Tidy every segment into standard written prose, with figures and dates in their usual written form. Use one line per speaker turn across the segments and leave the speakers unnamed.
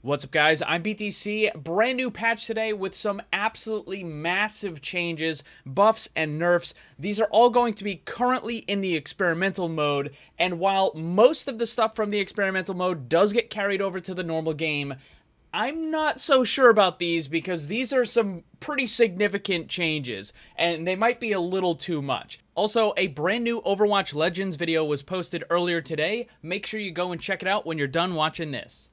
What's up, guys? I'm BTC. Brand new patch today with some absolutely massive changes, buffs, and nerfs. These are all going to be currently in the experimental mode, and while most of the stuff from the experimental mode does get carried over to the normal game, I'm not so sure about these because these are some pretty significant changes, and they might be a little too much. Also, a brand new Overwatch Legends video was posted earlier today. Make sure you go and check it out when you're done watching this.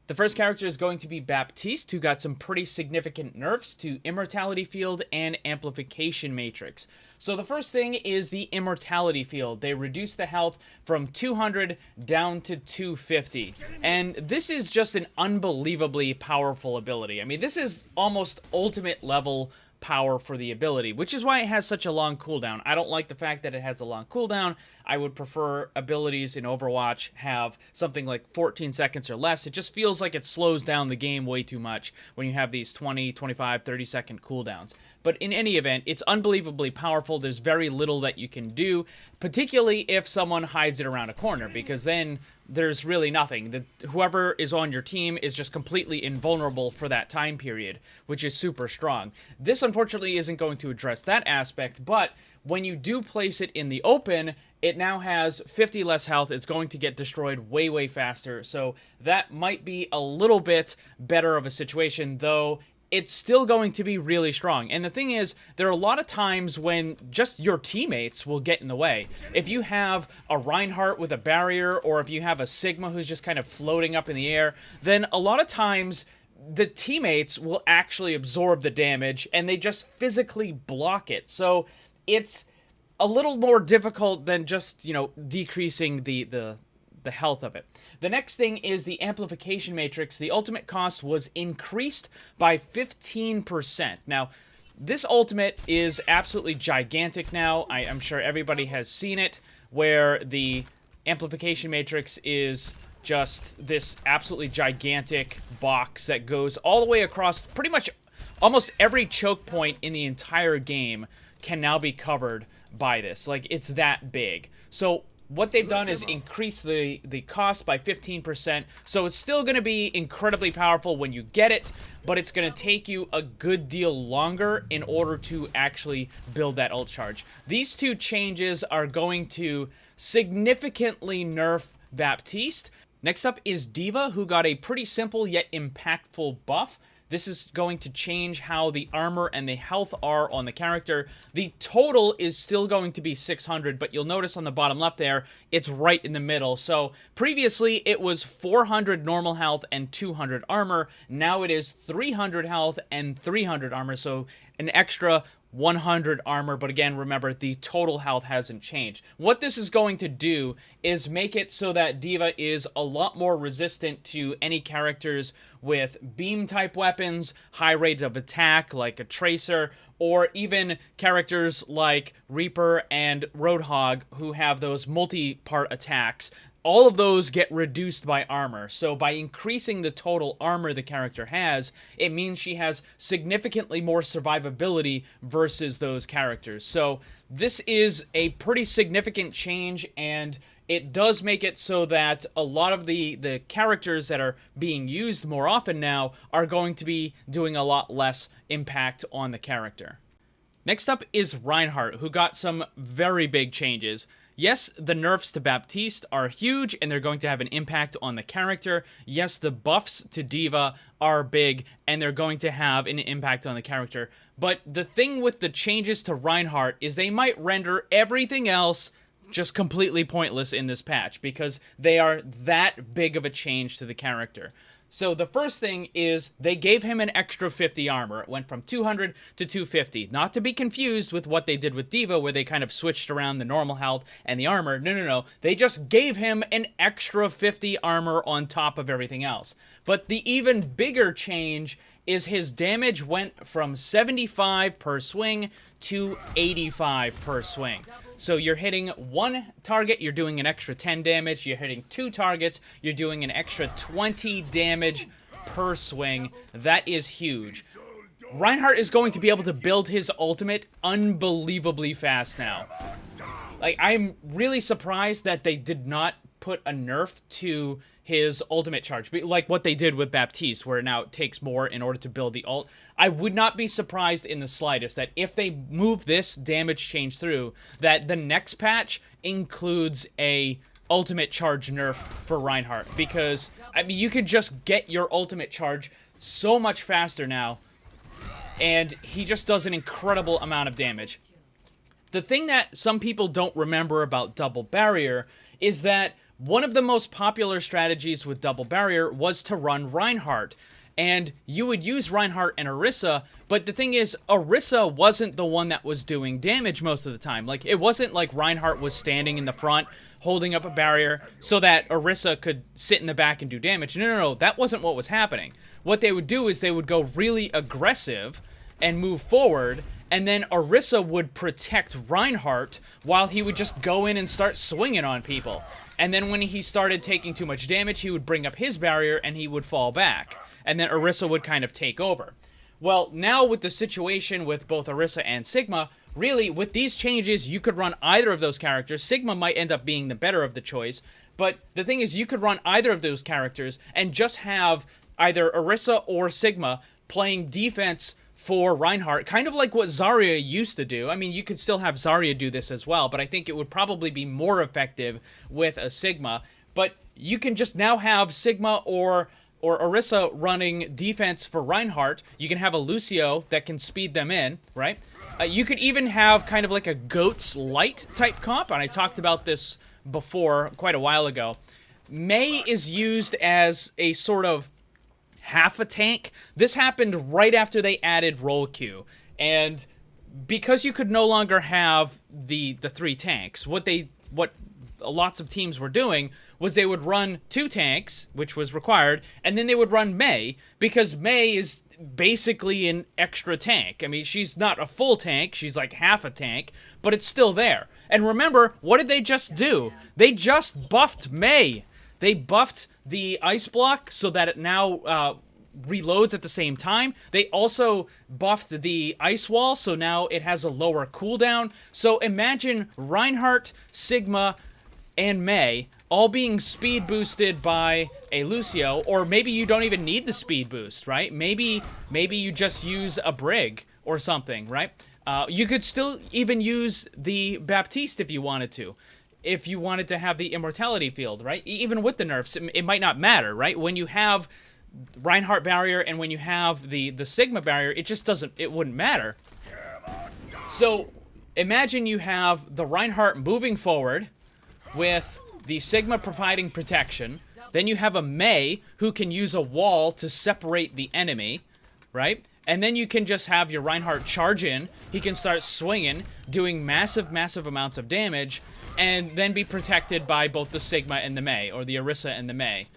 The first character is going to be Baptiste, who got some pretty significant nerfs to Immortality Field and Amplification Matrix. So the first thing is the Immortality Field. They reduced the health from 200 down to 250. And this is just an unbelievably powerful ability. I mean, this is almost ultimate level power for the ability, which is why it has such a long cooldown. I don't like the fact that it has a long cooldown. I would prefer abilities in Overwatch have something like 14 seconds or less. It just feels like it slows down the game way too much when you have these 20, 25, 30-second cooldowns. But in any event, it's unbelievably powerful. There's very little that you can do, particularly if someone hides it around a corner, because then there's really nothing. Whoever is on your team is just completely invulnerable for that time period, which is super strong. This, unfortunately, isn't going to address that aspect, but when you do place it in the open, it now has 50 less health. It's going to get destroyed way, way faster, so that might be a little bit better of a situation, though it's still going to be really strong. And the thing is, there are a lot of times when just your teammates will get in the way. If you have a Reinhardt with a barrier, or if you have a Sigma who's just kind of floating up in the air, then a lot of times the teammates will actually absorb the damage and they just physically block it. So it's a little more difficult than just, you know, decreasing the health of it. The next thing is the Amplification Matrix. The ultimate cost was increased by 15%. Now, this ultimate is absolutely gigantic now. I'm sure everybody has seen it, where the Amplification Matrix is just this absolutely gigantic box that goes all the way across pretty much almost every choke point in the entire game can now be covered by this. Like, it's that big. So what they've done is increase the cost by 15%, so it's still going to be incredibly powerful when you get it, but it's going to take you a good deal longer in order to actually build that ult charge. These two changes are going to significantly nerf Baptiste. Next up is Diva, who got a pretty simple yet impactful buff. This is going to change how the armor and the health are on the character. The total is still going to be 600, but you'll notice on the bottom left there, it's right in the middle. So previously, it was 400 normal health and 200 armor. Now it is 300 health and 300 armor, so an extra 100 armor, but again, remember, the total health hasn't changed. What this is going to do is make it so that Diva is a lot more resistant to any characters with beam-type weapons, high rate of attack like a Tracer, or even characters like Reaper and Roadhog who have those multi-part attacks. All of those get reduced by armor. So by increasing the total armor the character has, it means she has significantly more survivability versus those characters. So this is a pretty significant change, and it does make it so that a lot of the characters that are being used more often now are going to be doing a lot less impact on the character. Next up is Reinhardt, who got some very big changes. Yes, the nerfs to Baptiste are huge, and they're going to have an impact on the character. Yes, the buffs to Diva are big, and they're going to have an impact on the character. But the thing with the changes to Reinhardt is they might render everything else just completely pointless in this patch, because they are that big of a change to the character. So the first thing is they gave him an extra 50 armor. It went from 200 to 250. Not to be confused with what they did with Diva, where they kind of switched around the normal health and the armor. No, no, no. They just gave him an extra 50 armor on top of everything else. But the even bigger change is his damage went from 75 per swing to 85 per swing. So you're hitting one target, you're doing an extra 10 damage. You're hitting two targets, you're doing an extra 20 damage per swing. That is huge. Reinhardt is going to be able to build his ultimate unbelievably fast now. Like, I'm really surprised that they did not put a nerf to his ultimate charge, like what they did with Baptiste, where now it takes more in order to build the ult. I would not be surprised in the slightest that if they move this damage change through, that the next patch includes a ultimate charge nerf for Reinhardt, because, I mean, you could just get your ultimate charge so much faster now, and he just does an incredible amount of damage. The thing that some people don't remember about Double Barrier is that one of the most popular strategies with Double Barrier was to run Reinhardt. And you would use Reinhardt and Orisa, but the thing is, Orisa wasn't the one that was doing damage most of the time. Like, it wasn't like Reinhardt was standing in the front, holding up a barrier, so that Orisa could sit in the back and do damage. No, that wasn't what was happening. What they would do is they would go really aggressive and move forward, and then Orisa would protect Reinhardt while he would just go in and start swinging on people. And then when he started taking too much damage, he would bring up his barrier and he would fall back. And then Orisa would kind of take over. Well, now with the situation with both Orisa and Sigma, really, with these changes, you could run either of those characters. Sigma might end up being the better of the choice, but the thing is, you could run either of those characters and just have either Orisa or Sigma playing defense for Reinhardt, kind of like what Zarya used to do. I mean, you could still have Zarya do this as well, but I think it would probably be more effective with a Sigma. But you can just now have Sigma or Orisa running defense for Reinhardt. You can have a Lucio that can speed them in, right? You could even have kind of like a Goats Light type comp, and I talked about this before quite a while ago. Mei is used as a sort of half a tank. This happened right after they added roll queue, and because you could no longer have the three tanks, what lots of teams were doing was they would run 2 tanks, which was required, and then they would run Mei, because Mei is basically an extra tank. I mean, she's not a full tank, she's like half a tank, but it's still there. And remember, what did they just do? They just buffed Mei. They buffed the ice block so that it now reloads at the same time. They also buffed the ice wall, so now it has a lower cooldown. So imagine Reinhardt, Sigma, and Mei all being speed boosted by a Lucio, or maybe you don't even need the speed boost, right? Maybe you just use a Brig or something, right? You could still even use the Baptiste if you wanted to. If you wanted to have the immortality field, right? Even with the nerfs, it might not matter, right? When you have Reinhardt barrier and when you have the Sigma barrier, it wouldn't matter. So imagine you have the Reinhardt moving forward with the Sigma providing protection. Then you have a Mei who can use a wall to separate the enemy, right? And then you can just have your Reinhardt charge in. He can start swinging, doing massive amounts of damage, and then be protected by both the Sigma and the Mei, or the Orisa and the Mei.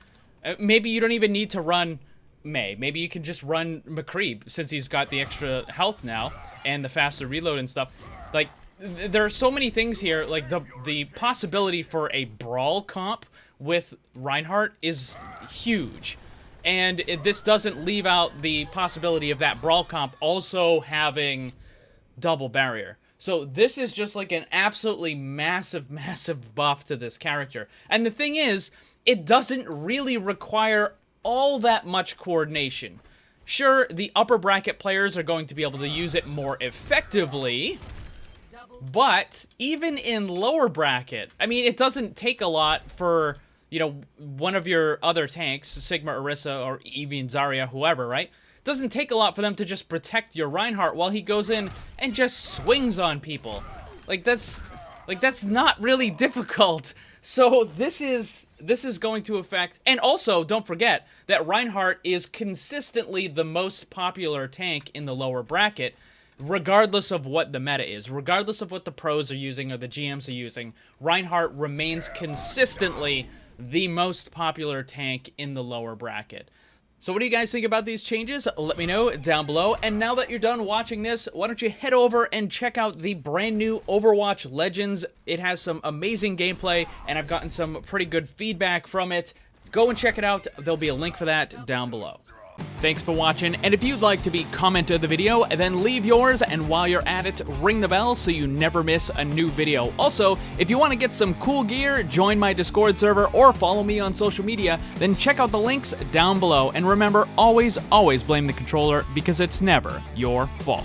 Maybe you don't even need to run Mei. Maybe you can just run McCree, since he's got the extra health now, and the faster reload and stuff. Like, there are so many things here. Like, the possibility for a brawl comp with Reinhardt is huge. And this doesn't leave out the possibility of that brawl comp also having double barrier. So this is just like an absolutely massive buff to this character. And the thing is, it doesn't really require all that much coordination. Sure, the upper bracket players are going to be able to use it more effectively, but even in lower bracket, I mean, it doesn't take a lot for, you know, one of your other tanks, Sigma, Orisa, or even Zarya, whoever, right? It doesn't take a lot for them to just protect your Reinhardt while he goes in and just swings on people. That's not really difficult. So this is going to affect, and also don't forget that Reinhardt is consistently the most popular tank in the lower bracket, regardless of what the meta is, regardless of what the pros are using or the GMs are using. Reinhardt remains consistently the most popular tank in the lower bracket. So what do you guys think about these changes? Let me know down below. And now that you're done watching this, why don't you head over and check out the brand new Overwatch Legends. It has some amazing gameplay, and I've gotten some pretty good feedback from it. Go and check it out. There'll be a link for that down below. Thanks for watching, and if you'd like to be comment of the video, then leave yours, and while you're at it, ring the bell so you never miss a new video. Also, if you want to get some cool gear, join my Discord server, or follow me on social media, then check out the links down below. And remember, always blame the controller, because it's never your fault.